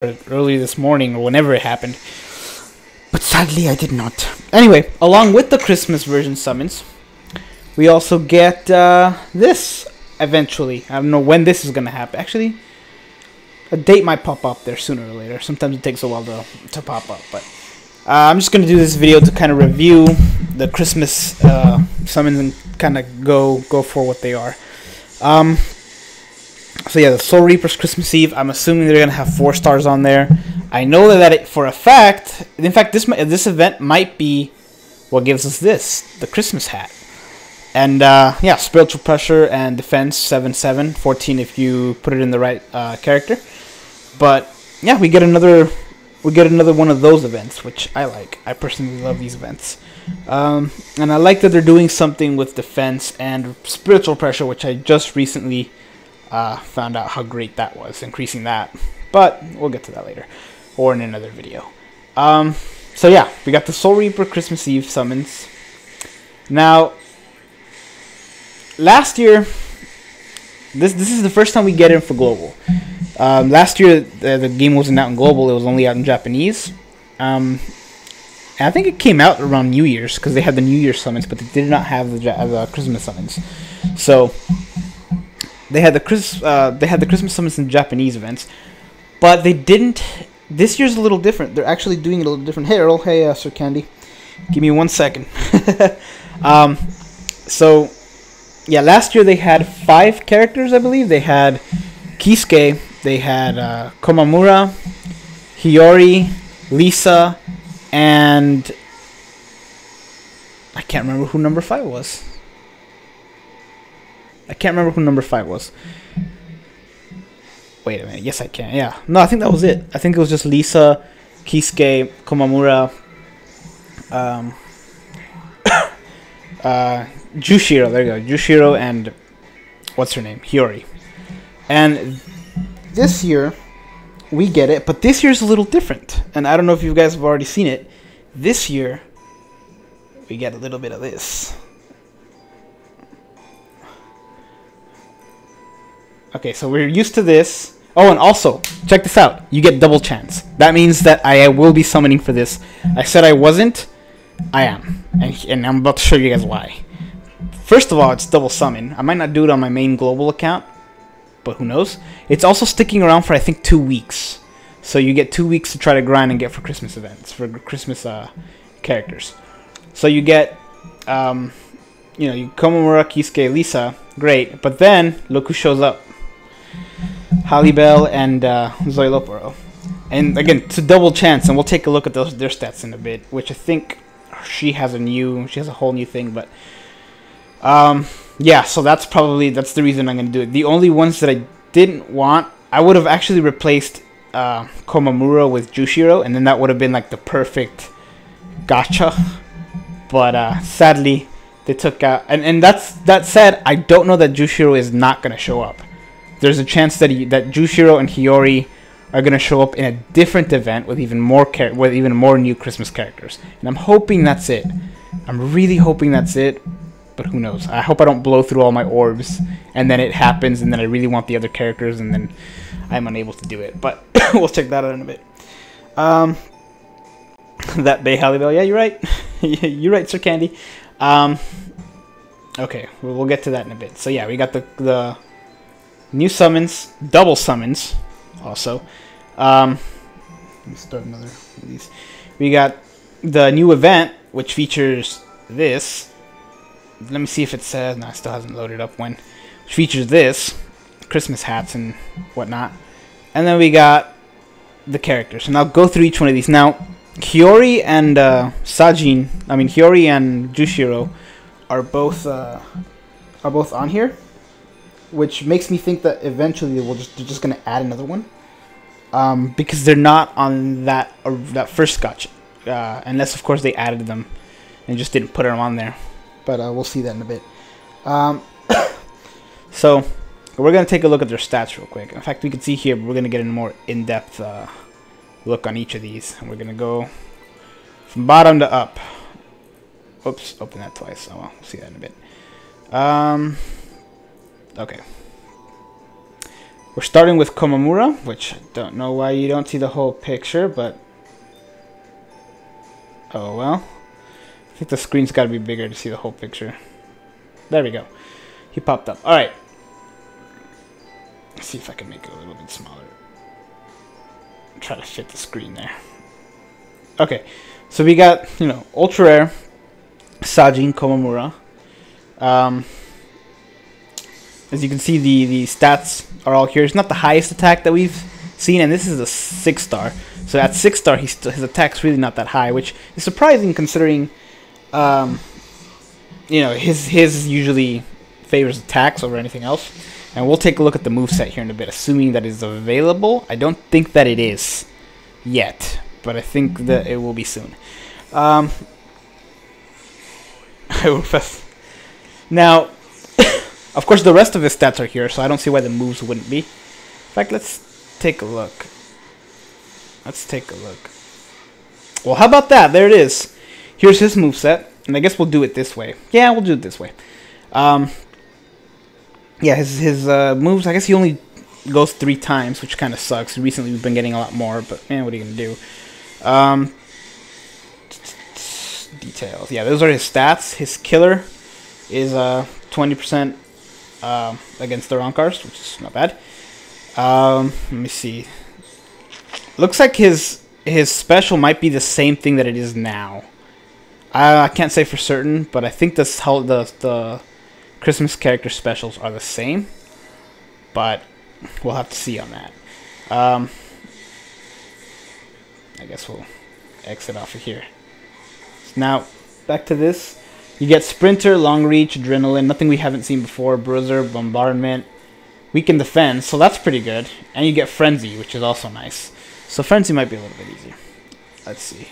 early this morning or whenever it happened. But sadly, I did not. Anyway, along with the Christmas version summons, we also get this eventually. I don't know when this is going to happen. Actually, a date might pop up there sooner or later. Sometimes it takes a while to pop up. But I'm just going to do this video to kind of review the Christmas summons and kind of go for what they are. So yeah, the Soul Reaper's Christmas Eve. I'm assuming they're gonna have 4 stars on there. I know that for a fact. In fact, this event might be what gives us the Christmas hat. And yeah, spiritual pressure and defense 7/7, 14 if you put it in the right character. But yeah, we get another one of those events, which I like. I personally love these events. And I like that they're doing something with defense and spiritual pressure, which I just recently found out how great that was, increasing that. But we'll get to that later, or in another video. So yeah, we got the Soul Reaper Christmas Eve summons. Now, last year, this is the first time we get in for global. Last year, the game wasn't out in global; it was only out in Japanese. And I think it came out around New Year's because they had the New Year's summons, but they did not have the Christmas summons. So they had the Christmas summons in Japanese events, but they didn't. This year's a little different. They're actually doing it a little different. Hey Earl, hey Sir Candy, give me 1 second. So yeah, last year they had 5 characters, I believe. They had Kisuke, they had Komamura, Hiyori, Lisa, and I can't remember who number 5 was. Wait a minute. Yes, I can. Yeah. No, I think that was it. I think it was just Lisa, Kisuke, Komamura, Jushiro. There you go. Jushiro and what's her name? Hiyori. And this year we get it, but this year's a little different. And I don't know if you guys have already seen it. This year we get a little bit of this. Okay, so we're used to this. Oh, and also, check this out. You get double chance. That means that I will be summoning for this. I said I wasn't. I am. And I'm about to show you guys why. First of all, it's double summon. I might not do it on my main global account, but who knows? It's also sticking around for, I think, 2 weeks. So you get 2 weeks to try to grind and get for Christmas events, for Christmas characters. So you get, you Komamura, Kisuke, Lisa. Great. But then, look who shows up. Halle Bell and Zola Perot. And again, it's a double chance, and we'll take a look at their stats in a bit, which I think she has a whole new thing, but yeah, so that's the reason I'm going to do it. The only ones that I didn't want, I would have actually replaced Komamura with Jushiro, and then that would have been like the perfect gotcha. But sadly, they took out, and that said, I don't know that Jushiro is not going to show up. There's a chance that Jushiro and Hiyori are going to show up in a different event with even more new Christmas characters. And I'm hoping that's it. I'm really hoping that's it. But who knows? I hope I don't blow through all my orbs and then it happens and then I really want the other characters and then I'm unable to do it. But we'll check that out in a bit. That Bay Halle Bell. Yeah, you're right. You're right, Sir Candy. Okay, we'll get to that in a bit. So yeah, we got the new summons, double summons, also. Let me start another of these. We got the new event, which features this. Let me see if it says. No, it still hasn't loaded up when. Which features this, Christmas hats and whatnot. And then we got the characters, and I'll go through each one of these now. Hiyori and Hiyori and Jushiro are both on here, which makes me think that eventually they're just gonna add another one, because they're not on that first gotcha, unless of course they added them and just didn't put them on there. But we'll see that in a bit. So we're gonna take a look at their stats real quick. In fact, we can see here we're gonna get a more in-depth look on each of these, and we're gonna go from bottom to up. Oops, open that twice. Oh well, we'll see that in a bit. Okay. We're starting with Komamura, which I don't know why you don't see the whole picture, but oh well. I think the screen's got to be bigger to see the whole picture. There we go. He popped up. All right. Let's see if I can make it a little bit smaller. Try to fit the screen there. Okay, so we got, you know, ultra rare Sajin Komamura. As you can see, the stats are all here. It's not the highest attack that we've seen, and this is a 6-star. So at 6-star, his attack's really not that high, which is surprising considering, you know, his usually favors attacks over anything else. And we'll take a look at the moveset here in a bit, assuming that it's available. I don't think that it is yet, but I think that it will be soon. Now, of course, the rest of his stats are here, so I don't see why the moves wouldn't be. In fact, let's take a look. Let's take a look. Well, how about that? There it is. Here's his moveset, and I guess we'll do it this way. Yeah, we'll do it this way. Yeah, his moves, I guess he only goes 3 times, which kind of sucks. Recently, we've been getting a lot more, but man, what are you going to do? Details. Yeah, those are his stats. His killer is 20% against the Ronkars, which is not bad. Let me see. Looks like his special might be the same thing that it is now. I can't say for certain, but I think the Christmas character specials are the same, but we'll have to see on that. I guess we'll exit off of here. Now, back to this. You get Sprinter, Long Reach, Adrenaline, nothing we haven't seen before, Bruiser, Bombardment, Weaken Defense, so that's pretty good. And you get Frenzy, which is also nice. So Frenzy might be a little bit easier. Let's see.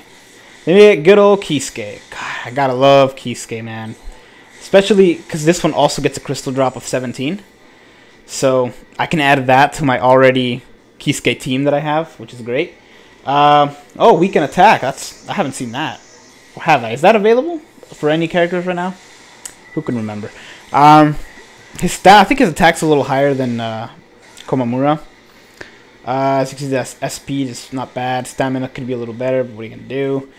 Then you get good old Kisuke. God, I gotta love Kisuke, man. Especially because this one also gets a crystal drop of 17. So I can add that to my already Kisuke team that I have, which is great. Oh, Weaken Attack. I haven't seen that. Or have I? Is that available for any characters right now? Who can remember? His stat, I think his attack's a little higher than Komamura. As you can see, the speed is not bad. Stamina could be a little better, but what are you going to do?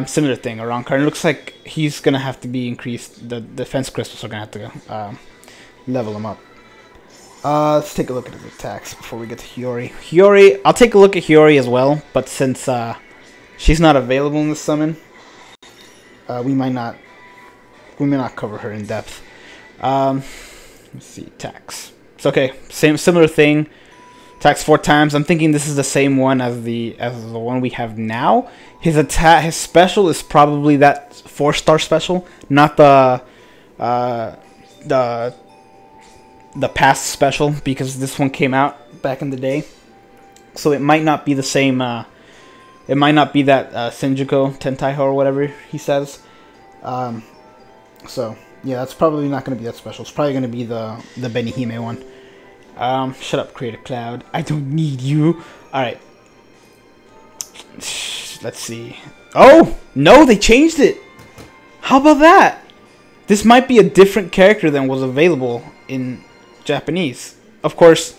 Similar thing, a wrong card. It looks like he's going to have to be increased. The defense crystals are going to have to level him up. Let's take a look at his attacks before we get to Hiyori. Hiyori, I'll take a look at Hiyori as well, but since she's not available in the summon, we may not cover her in depth. Let's see, attacks. It's okay, similar thing. Attacks 4 times. I'm thinking this is the same one as the one we have now. His special is probably that 4-star special, not the past special, because this one came out back in the day. So it might not be the same. It might not be that Senjuko Tentaiho or whatever he says. So yeah, that's probably not going to be that special. It's probably going to be the Benihime one. Shut up, Creative Cloud. I don't need you. Alright. Let's see. Oh! No, they changed it! How about that? This might be a different character than was available in Japanese. Of course,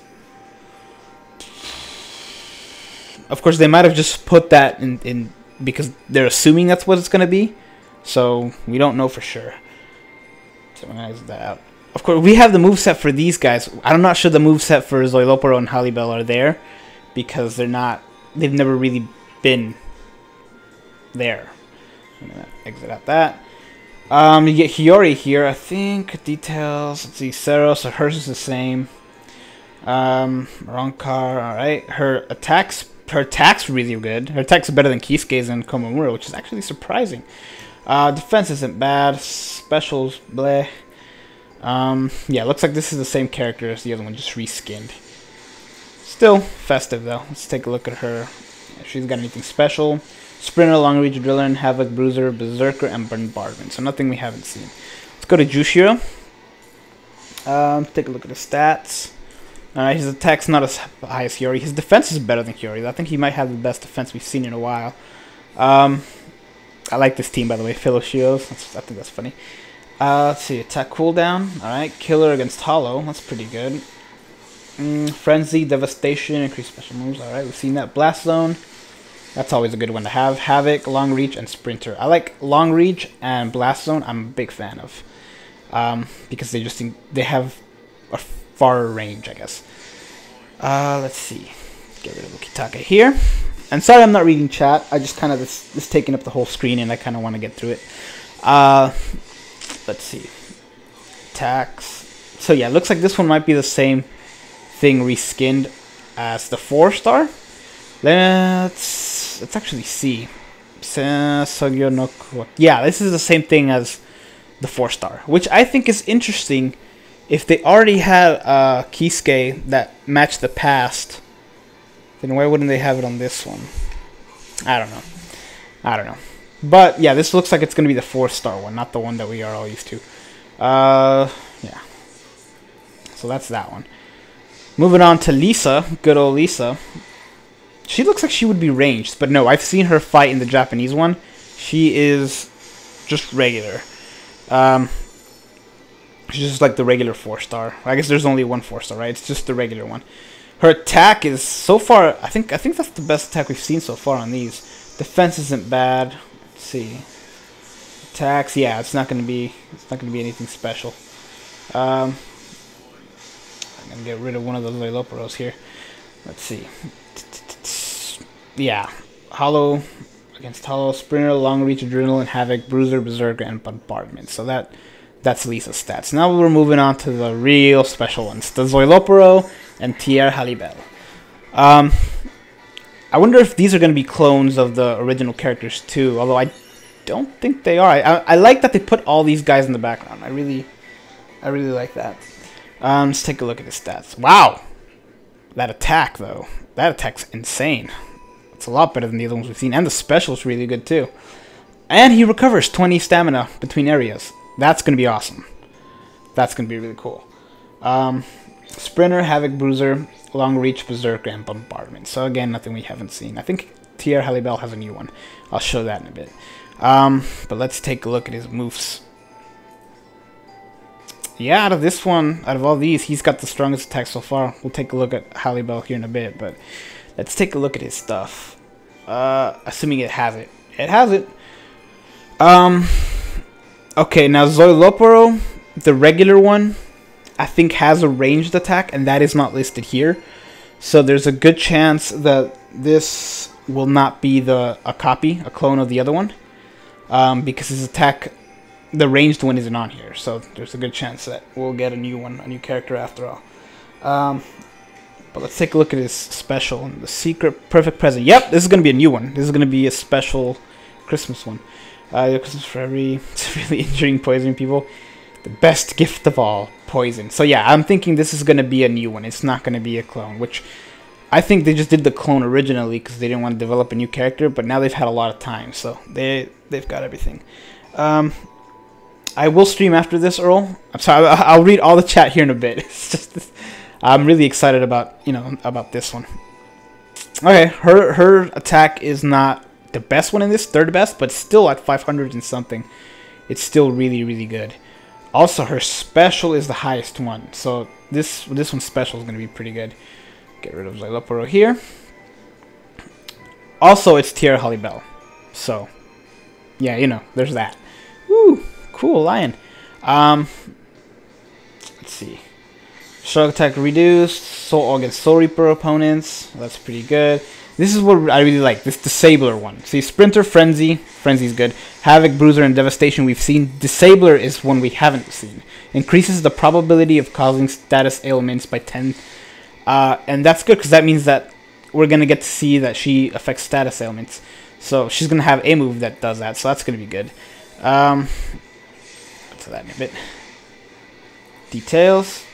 they might have just put that in because they're assuming that's what it's going to be. So, we don't know for sure. So, I'm going to exit that out. Of course, we have the moveset for these guys. I'm not sure the moveset for Zola Perot and Halibel are there, because they've never really been there. I'm going to exit out that. You get Hiyori here, I think. Details, let's see, Sero, so hers is the same. Ronkar, alright. Her attack's really good. Her attack's better than Kisuke's and Komamura, which is actually surprising. Defense isn't bad. Specials, bleh. Yeah, looks like this is the same character as the other one, just reskinned. Still festive, though. Let's take a look at her. If she's got anything special. Sprinter, Long Reach, Driller, Havoc, Bruiser, Berserker, and Bombardment. So nothing we haven't seen. Let's go to Jushiro. Take a look at his stats. His attack's not as high as Hiyori. His defense is better than Hiyori. I think he might have the best defense we've seen in a while. I like this team, by the way. Philoshios. I think that's funny. Let's see. Attack cooldown. Alright. Killer against Hollow. That's pretty good. Frenzy, Devastation, increase special moves. Alright, we've seen that. Blast Zone. That's always a good one to have. Havoc, Long Reach, and Sprinter. I like Long Reach and Blast Zone. I'm a big fan of. Because they have a far range, I guess. Let's see. Get rid of Ukitake here. And sorry I'm not reading chat. I just kind of, this taking up the whole screen and I kind of want to get through it. Let's see. Attacks. So yeah, it looks like this one might be the same thing reskinned as the 4-star. Let's actually see. Yeah, this is the same thing as the 4-star, which I think is interesting. If they already had Kisuke that matched the past, then why wouldn't they have it on this one? I don't know. But yeah, this looks like it's going to be the 4-star one, not the one that we are all used to. Yeah. So that's that one. Moving on to Lisa, good old Lisa. She looks like she would be ranged, but no, I've seen her fight in the Japanese one. She is just regular. She's just like the regular 4-star. I guess there's only one 4-star, right? It's just the regular one. Her attack is so far. I think that's the best attack we've seen so far on these. Defense isn't bad. Let's see. Attacks, yeah, it's not gonna be anything special. I'm gonna get rid of one of those Zola Perots here. Let's see. Yeah, Hollow against Hollow, Sprinter, Long Reach, Adrenaline, Havoc, Bruiser, Berserker, and Bombardment. So that's Lisa's stats. Now we're moving on to the real special ones, the Zola Perot and Tier Halibel. I wonder if these are going to be clones of the original characters too, although I don't think they are. I like that they put all these guys in the background. I really like that. Let's take a look at his stats. Wow! That attack, though. That attack's insane. It's a lot better than the other ones we've seen. And the special's really good, too. And he recovers 20 stamina between areas. That's going to be awesome. That's going to be really cool. Sprinter, Havoc, Bruiser, Long Reach, Berserker, and Bombardment. So again, nothing we haven't seen. I think Tier Halibel has a new one. I'll show that in a bit. But let's take a look at his moves. Yeah, out of this one, out of all these, he's got the strongest attack so far. We'll take a look at Halibel here in a bit, but let's take a look at his stuff. Assuming it has it. It has it. Okay, now Zola Perot, the regular one, I think has a ranged attack, and that is not listed here. So there's a good chance that this will not be a clone of the other one. Because his attack, the ranged one, isn't on here. So there's a good chance that we'll get a new one, a new character after all. But let's take a look at his special. The Secret Perfect Present. Yep, this is going to be a new one. This is going to be a special Christmas one. Christmas for it's really injuring, poisoning people. The best gift of all, poison. So yeah, I'm thinking this is going to be a new one. It's not going to be a clone, which I think they just did the clone originally because they didn't want to develop a new character, but now they've had a lot of time, so they've got everything. I will stream after this, Earl. I'm sorry, I'll read all the chat here in a bit. It's just I'm really excited about this one. Okay, her attack is not the best one in this, third best, but still at 500 and something. It's still really, really good. Also, her special is the highest one, so this one's special is going to be pretty good. Get rid of Zola Perot here. Also, it's Tier Halibel, so yeah, there's that. Woo, cool lion. Let's see. Shark attack reduced. Soul against Soul Reaper opponents. That's pretty good. This is what I really like. This Disabler one. See, Sprinter, Frenzy. Frenzy's good. Havoc, Bruiser, and Devastation we've seen. Disabler is one we haven't seen. Increases the probability of causing status ailments by 10. And that's good because that means that we're going to get to see that she affects status ailments. So she's going to have a move that does that. So that's going to be good. To that in a bit. Details.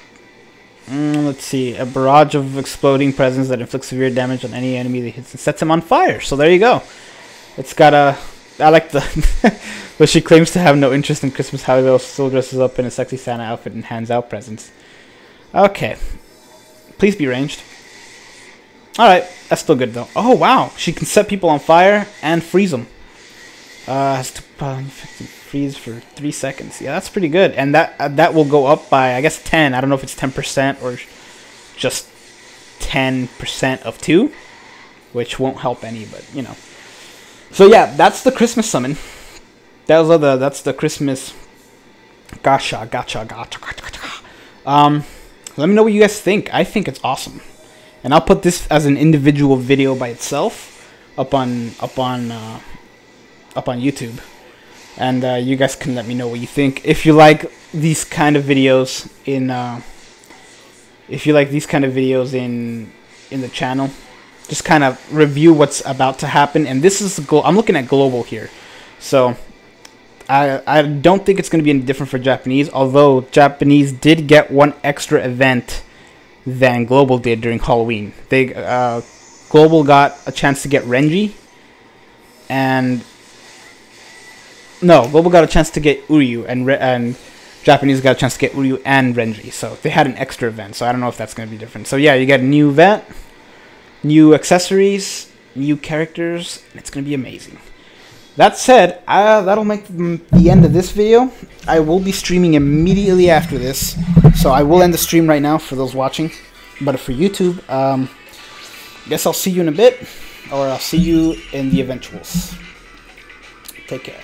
Let's see. A barrage of exploding presence that inflicts severe damage on any enemy that hits and sets him on fire. So there you go. It's got a... I like the... but she claims to have no interest in Christmas. Halibel still dresses up in a sexy Santa outfit and hands out presents. Okay. Please be ranged. Alright. That's still good though. Oh wow. She can set people on fire and freeze them. Has to freeze for 3 seconds. Yeah, that's pretty good. And that will go up by, I guess, 10. I don't know if it's 10% or just 10% of 2, which won't help any, but you know. So yeah, that's the Christmas summon. That's the Christmas gacha. Let me know what you guys think. I think it's awesome, and I'll put this as an individual video by itself up on YouTube, and you guys can let me know what you think. If you like these kind of videos in the channel, just kind of review what's about to happen. And this is I'm looking at global here, so I don't think it's going to be any different for Japanese, although Japanese did get one extra event than global did during Halloween. They global got a chance to get Renji, and no, global got a chance to get Uryu, and Japanese got a chance to get Uryu and Renji. So they had an extra event, so I don't know if that's going to be different. So yeah, you get a new event, new accessories, new characters, and it's going to be amazing. That said, that'll make the end of this video. I will be streaming immediately after this, so I will end the stream right now for those watching. But for YouTube, I guess I'll see you in a bit, or I'll see you in the eventuals. Take care.